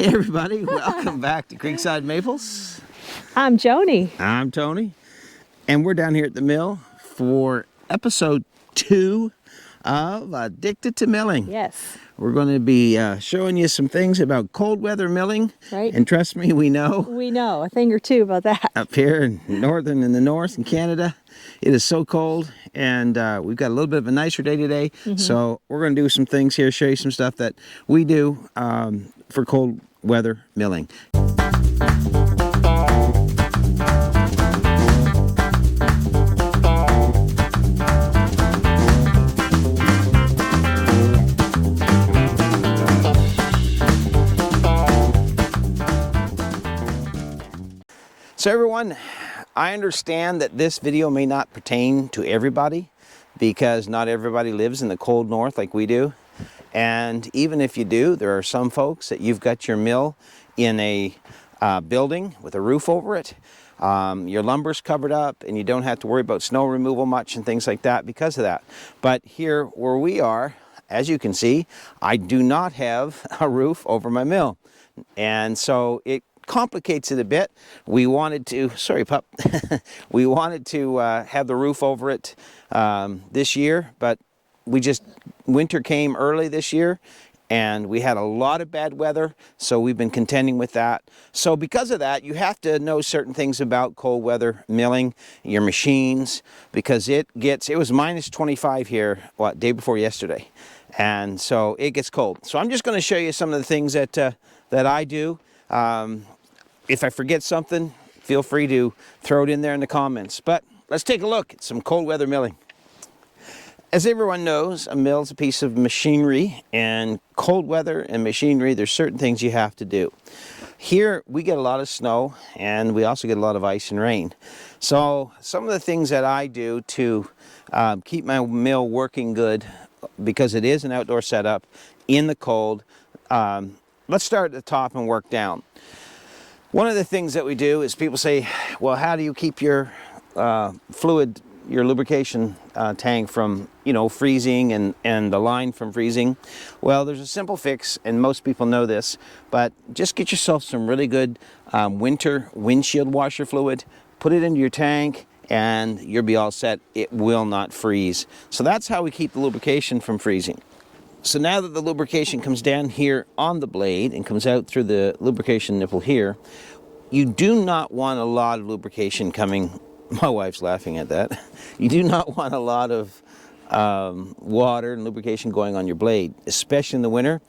Hey everybody, welcome back to Creekside Maples. I'm Joni. I'm Tony, and we're down here at the mill for episode 2 of Addicted to Milling. Yes. We're going to be showing you some things about cold weather milling. Right. And trust me, we know. We know a thing or two about that. Up here in the north in Canada, it is so cold, and we've got a little bit of a nicer day today. So we're going to do some things here, show you some stuff that we do for cold weather milling. So everyone, I understand that this video may not pertain to everybody because not everybody lives in the cold north like we do. And even if you do, there are some folks that you've got your mill in a building with a roof over it. Your lumber's covered up and you don't have to worry about snow removal much and things like that because of that. But here where we are, as you can see, I do not have a roof over my mill. And so it complicates it a bit. We wanted to, sorry pup, we wanted to have the roof over it this year, but winter came early this year and we had a lot of bad weather, so we've been contending with that. So because of that, you have to know certain things about cold weather milling, your machines, because it was minus 25 here, day before yesterday. And so it gets cold. So I'm just going to show you some of the things that I do. If I forget something, feel free to throw it in there in the comments. But let's take a look at some cold weather milling. As everyone knows, a mill is a piece of machinery, and cold weather and machinery, there's certain things you have to do. Here we get a lot of snow and we also get a lot of ice and rain. So some of the things that I do to keep my mill working good, because it is an outdoor setup in the cold, let's start at the top and work down. One of the things that we do is people say, well, how do you keep your fluid, your lubrication tank from, freezing and the line from freezing? Well, there's a simple fix, and most people know this, but just get yourself some really good winter windshield washer fluid, put it into your tank, and you'll be all set. It will not freeze. So that's how we keep the lubrication from freezing. So now that the lubrication comes down here on the blade and comes out through the lubrication nipple here, you do not want a lot of lubrication coming. My wife's laughing at that. You do not want a lot of water and lubrication going on your blade, especially in the winter,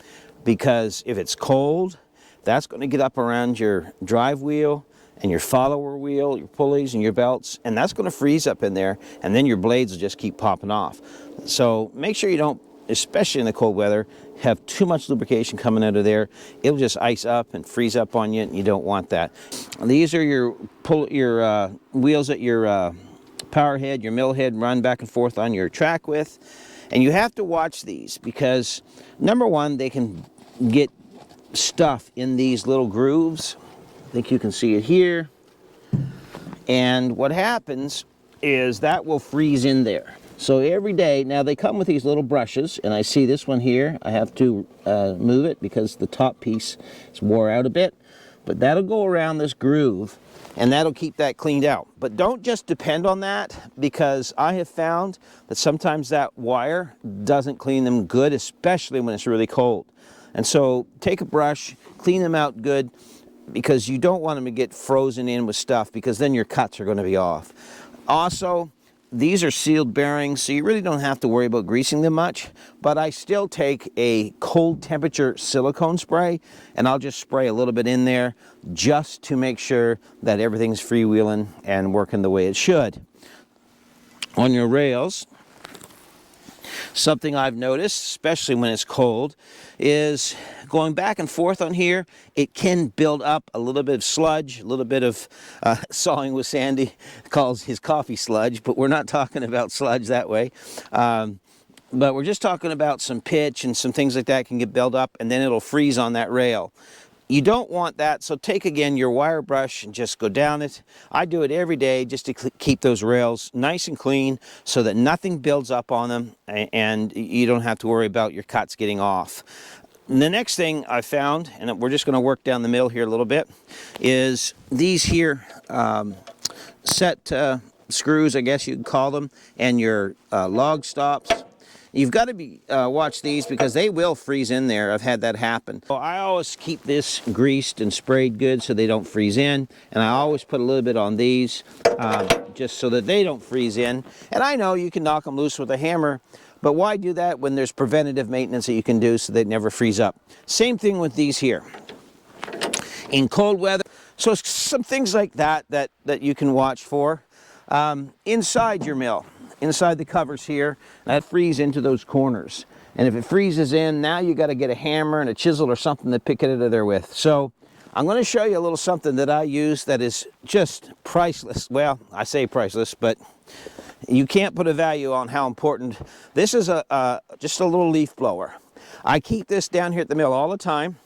because if it's cold, that's going to get up around your drive wheel and your follower wheel, your pulleys and your belts, and that's going to freeze up in there, and then your blades will just keep popping off. So make sure you don't, especially in the cold weather, have too much lubrication coming out of there. It'll just ice up and freeze up on you, and you don't want that. These are your wheels that your power head, your mill head run back and forth on your track with. And you have to watch these because, number one, they can get stuff in these little grooves. I think you can see it here. And what happens is that will freeze in there. So every day, now they come with these little brushes, and I see this one here. I have to move it because the top piece is wore out a bit. But that'll go around this groove, and that'll keep that cleaned out. But don't just depend on that, because I have found that sometimes that wire doesn't clean them good, especially when it's really cold. And so take a brush, clean them out good, because you don't want them to get frozen in with stuff, because then your cuts are going to be off. Also, these are sealed bearings, so you really don't have to worry about greasing them much, but I still take a cold temperature silicone spray, and I'll just spray a little bit in there just to make sure that everything's freewheeling and working the way it should. On your rails, something I've noticed, especially when it's cold, is going back and forth on here, it can build up a little bit of sludge, a little bit of Sawing with Sandy calls his coffee sludge, but we're not talking about sludge that way. But we're just talking about some pitch and some things like that can get built up, and then it'll freeze on that rail. You don't want that, so take again your wire brush and just go down it. I do it every day just to keep those rails nice and clean so that nothing builds up on them and you don't have to worry about your cuts getting off. And the next thing I found, and we're just going to work down the mill here a little bit, is these here set screws, I guess you'd call them, and your log stops. You've got to watch these because they will freeze in there. I've had that happen. So I always keep this greased and sprayed good so they don't freeze in. And I always put a little bit on these just so that they don't freeze in. And I know you can knock them loose with a hammer, but why do that when there's preventative maintenance that you can do so they never freeze up? Same thing with these here. In cold weather, so some things like that you can watch for. Inside your mill. Inside the covers here, that freeze into those corners. And if it freezes in, now you got to get a hammer and a chisel or something to pick it out of there with. So I'm going to show you a little something that I use that is just priceless. Well, I say priceless, but you can't put a value on how important. This is just a little leaf blower. I keep this down here at the mill all the time,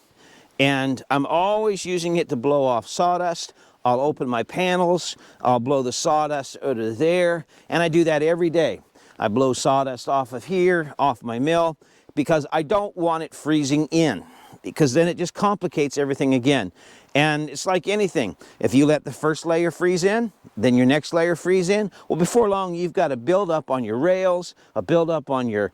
and I'm always using it to blow off sawdust. I'll open my panels, I'll blow the sawdust out of there, and I do that every day. I blow sawdust off of here, off my mill, because I don't want it freezing in, because then it just complicates everything again. And it's like anything. If you let the first layer freeze in, then your next layer freeze in, well, before long, you've got a buildup on your rails, a buildup on your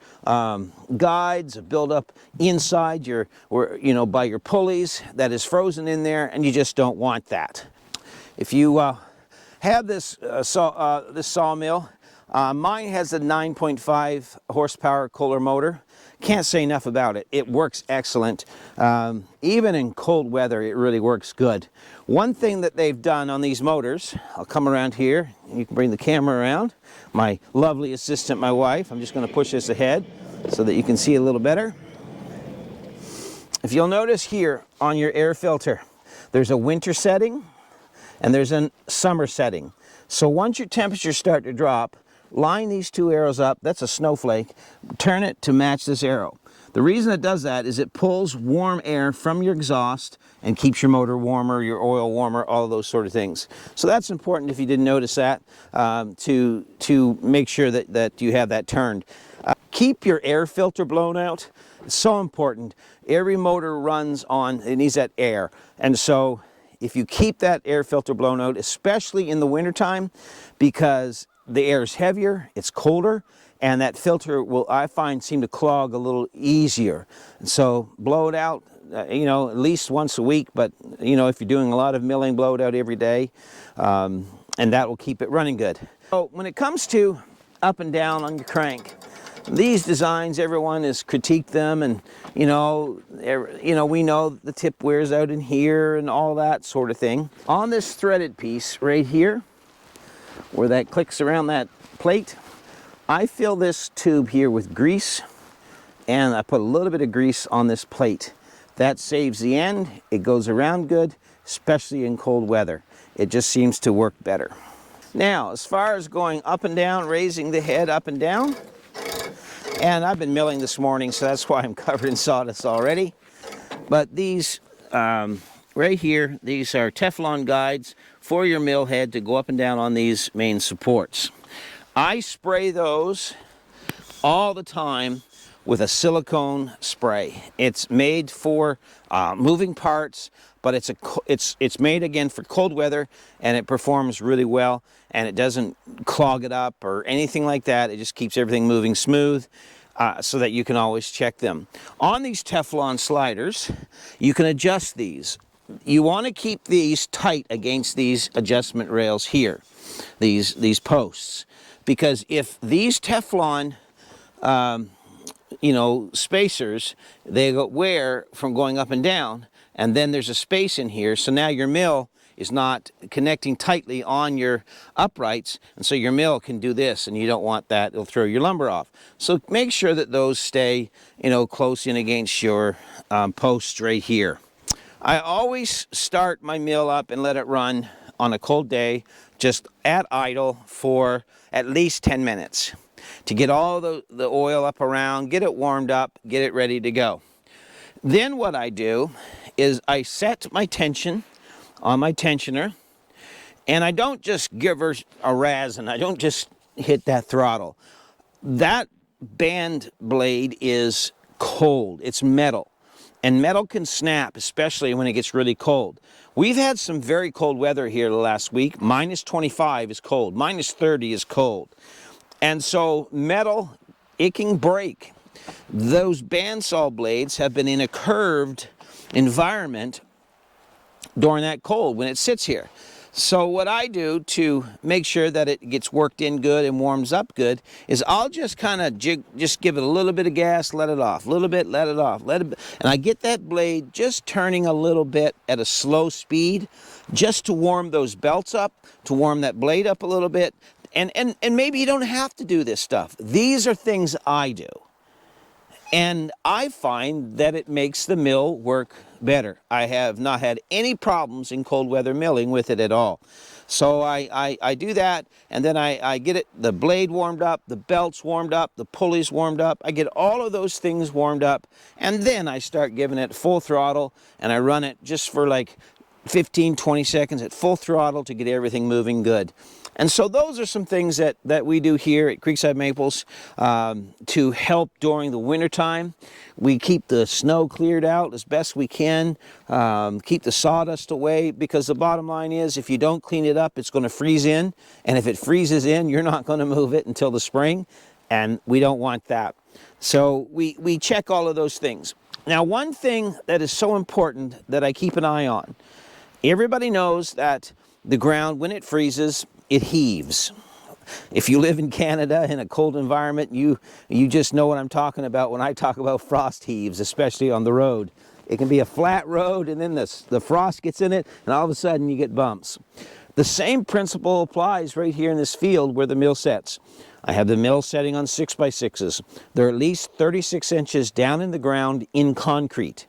guides, a buildup inside your, by your pulleys that is frozen in there, and you just don't want that. If you have this sawmill, mine has a 9.5 horsepower Kohler motor. Can't say enough about it. It works excellent. Even in cold weather, it really works good. One thing that they've done on these motors, I'll come around here. You can bring the camera around. My lovely assistant, my wife. I'm just going to push this ahead so that you can see a little better. If you'll notice here on your air filter, there's a winter setting and there's a summer setting. So once your temperatures start to drop, line these two arrows up, that's a snowflake, turn it to match this arrow. The reason it does that is it pulls warm air from your exhaust and keeps your motor warmer, your oil warmer, all of those sort of things. So that's important if you didn't notice that, to make sure that you have that turned. Keep your air filter blown out. It's so important. Every motor runs on, it needs that air. And so if you keep that air filter blown out, especially in the wintertime, because the air is heavier, it's colder, and that filter will, I find, seem to clog a little easier. And so blow it out, at least once a week, but, if you're doing a lot of milling, blow it out every day, and that will keep it running good. So when it comes to up and down on your crank, these designs, everyone has critiqued them, and we know the tip wears out in here and all that sort of thing. On this threaded piece right here, where that clicks around that plate, I fill this tube here with grease, and I put a little bit of grease on this plate. That saves the end. It goes around good, especially in cold weather. It just seems to work better. Now, as far as going up and down, raising the head up and down, and I've been milling this morning, so that's why I'm covered in sawdust already. But these, right here, these are Teflon guides for your mill head to go up and down on these main supports. I spray those all the time with a silicone spray. It's made for moving parts, but it's made again for cold weather, and it performs really well, and it doesn't clog it up or anything like that. It just keeps everything moving smooth, so that you can always check them. On these Teflon sliders, you can adjust these. You want to keep these tight against these adjustment rails here, these posts, because if these Teflon spacers, they wear from going up and down, and then there's a space in here, so now your mill is not connecting tightly on your uprights, and so your mill can do this, and you don't want that. It'll throw your lumber off. So make sure that those stay, close in against your posts right here. I always start my mill up and let it run on a cold day, just at idle for at least 10 minutes to get all the oil up around, get it warmed up, get it ready to go. Then what I do is I set my tension on my tensioner, and I don't just give her a razz, and I don't just hit that throttle. That band blade is cold, it's metal, and metal can snap, especially when it gets really cold. We've had some very cold weather here the last week. Minus 25 is cold, minus 30 is cold. And so metal, it can break. Those bandsaw blades have been in a curved environment during that cold when it sits here. So what I do to make sure that it gets worked in good and warms up good is I'll just kind of just give it a little bit of gas, let it off, a little bit, let it off, and I get that blade just turning a little bit at a slow speed just to warm those belts up, to warm that blade up a little bit. And maybe you don't have to do this stuff. These are things I do. And I find that it makes the mill work better. I have not had any problems in cold weather milling with it at all. So I do that, and then I get the blade warmed up, the belts warmed up, the pulleys warmed up. I get all of those things warmed up, and then I start giving it full throttle, and I run it just for like 15, 20 seconds at full throttle to get everything moving good. And so those are some things that we do here at Creekside Maples to help during the wintertime. We keep the snow cleared out as best we can, keep the sawdust away, because the bottom line is if you don't clean it up, it's going to freeze in. And if it freezes in, you're not going to move it until the spring, and we don't want that. So we check all of those things. Now, one thing that is so important that I keep an eye on, everybody knows that the ground, when it freezes, it heaves. If you live in Canada in a cold environment, you just know what I'm talking about when I talk about frost heaves, especially on the road. It can be a flat road, and then the frost gets in it, and all of a sudden you get bumps. The same principle applies right here in this field where the mill sets. I have the mill setting on 6x6s. They're at least 36 inches down in the ground in concrete.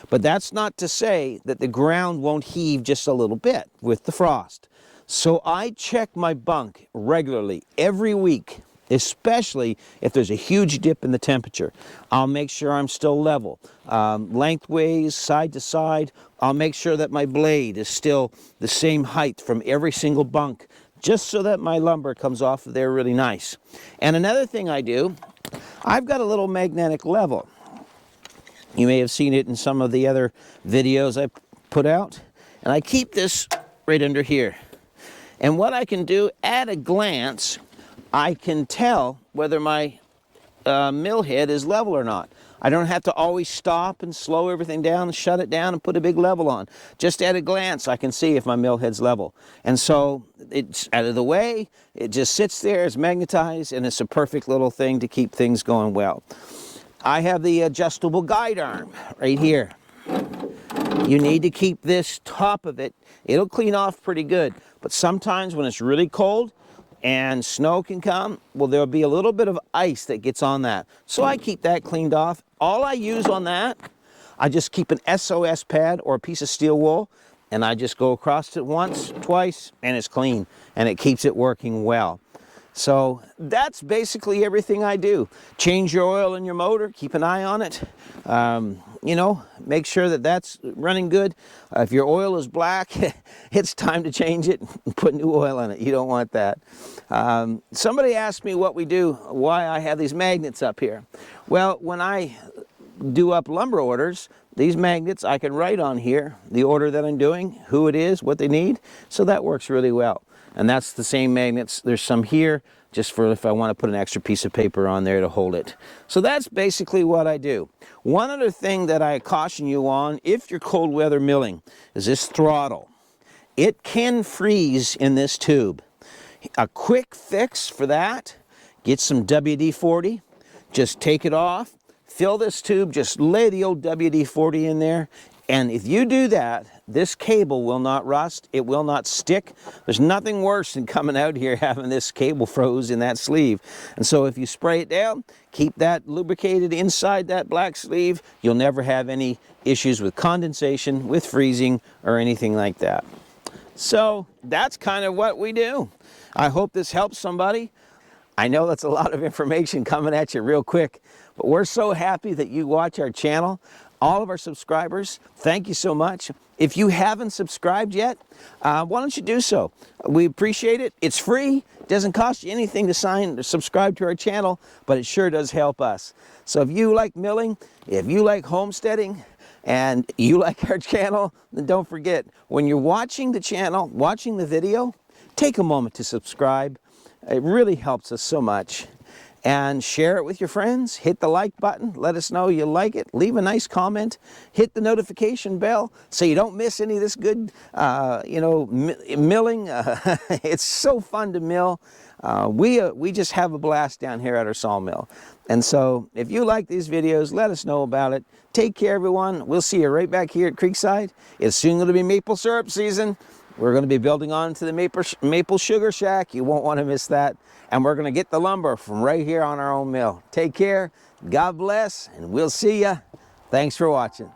But that's not to say that the ground won't heave just a little bit with the frost. So I check my bunk regularly every week, especially if there's a huge dip in the temperature. I'll make sure I'm still level. Lengthways, side to side, I'll make sure that my blade is still the same height from every single bunk, just so that my lumber comes off of there really nice. And another thing I do, I've got a little magnetic level. You may have seen it in some of the other videos I put out. And I keep this right under here. And what I can do at a glance, I can tell whether my mill head is level or not. I don't have to always stop and slow everything down, shut it down, and put a big level on. Just at a glance, I can see if my mill head's level. And so it's out of the way, it just sits there, it's magnetized, and it's a perfect little thing to keep things going well. I have the adjustable guide arm right here. You need to keep this top of it. It'll clean off pretty good. But sometimes when it's really cold and snow can come, well, there'll be a little bit of ice that gets on that. So I keep that cleaned off. All I use on that, I just keep an SOS pad or a piece of steel wool, and I just go across it once, twice, and it's clean, and it keeps it working well. So that's basically everything I do. Change your oil in your motor, keep an eye on it. You know, make sure that that's running good. If your oil is black, it's time to change it and put new oil in it. You don't want that. Somebody asked me what we do, why I have these magnets up here. Well, when I do up lumber orders, these magnets, I can write on here the order that I'm doing, who it is, what they need. So that works really well. And that's the same magnets. There's some here just for if I want to put an extra piece of paper on there to hold it. So that's basically what I do. One other thing that I caution you on, if you're cold weather milling, is this throttle. It can freeze in this tube. A quick fix for that, get some WD-40, just take it off, fill this tube, just lay the old WD-40 in there, and if you do that, this cable will not rust, it will not stick. There's nothing worse than coming out here having this cable froze in that sleeve. And so if you spray it down, keep that lubricated inside that black sleeve, you'll never have any issues with condensation, with freezing, or anything like that. So that's kind of what we do. I hope this helps somebody. I know that's a lot of information coming at you real quick, but we're so happy that you watch our channel. All of our subscribers, thank you so much. If you haven't subscribed yet, why don't you do so? We appreciate it. It's free. It doesn't cost you anything to sign or subscribe to our channel, but it sure does help us. So if you like milling, if you like homesteading, and you like our channel, then don't forget, when you're watching the channel, watching the video, take a moment to subscribe. It really helps us so much. And share it with your friends. Hit the like button. Let us know you like it. Leave a nice comment. Hit the notification bell so you don't miss any of this good, milling. It's so fun to mill. We just have a blast down here at our sawmill. And so if you like these videos, let us know about it. Take care, everyone. We'll see you right back here at Creekside. It's soon going to be maple syrup season. We're going to be building on to the maple sugar shack. You won't want to miss that. And we're going to get the lumber from right here on our own mill. Take care. God bless. And we'll see ya. Thanks for watching.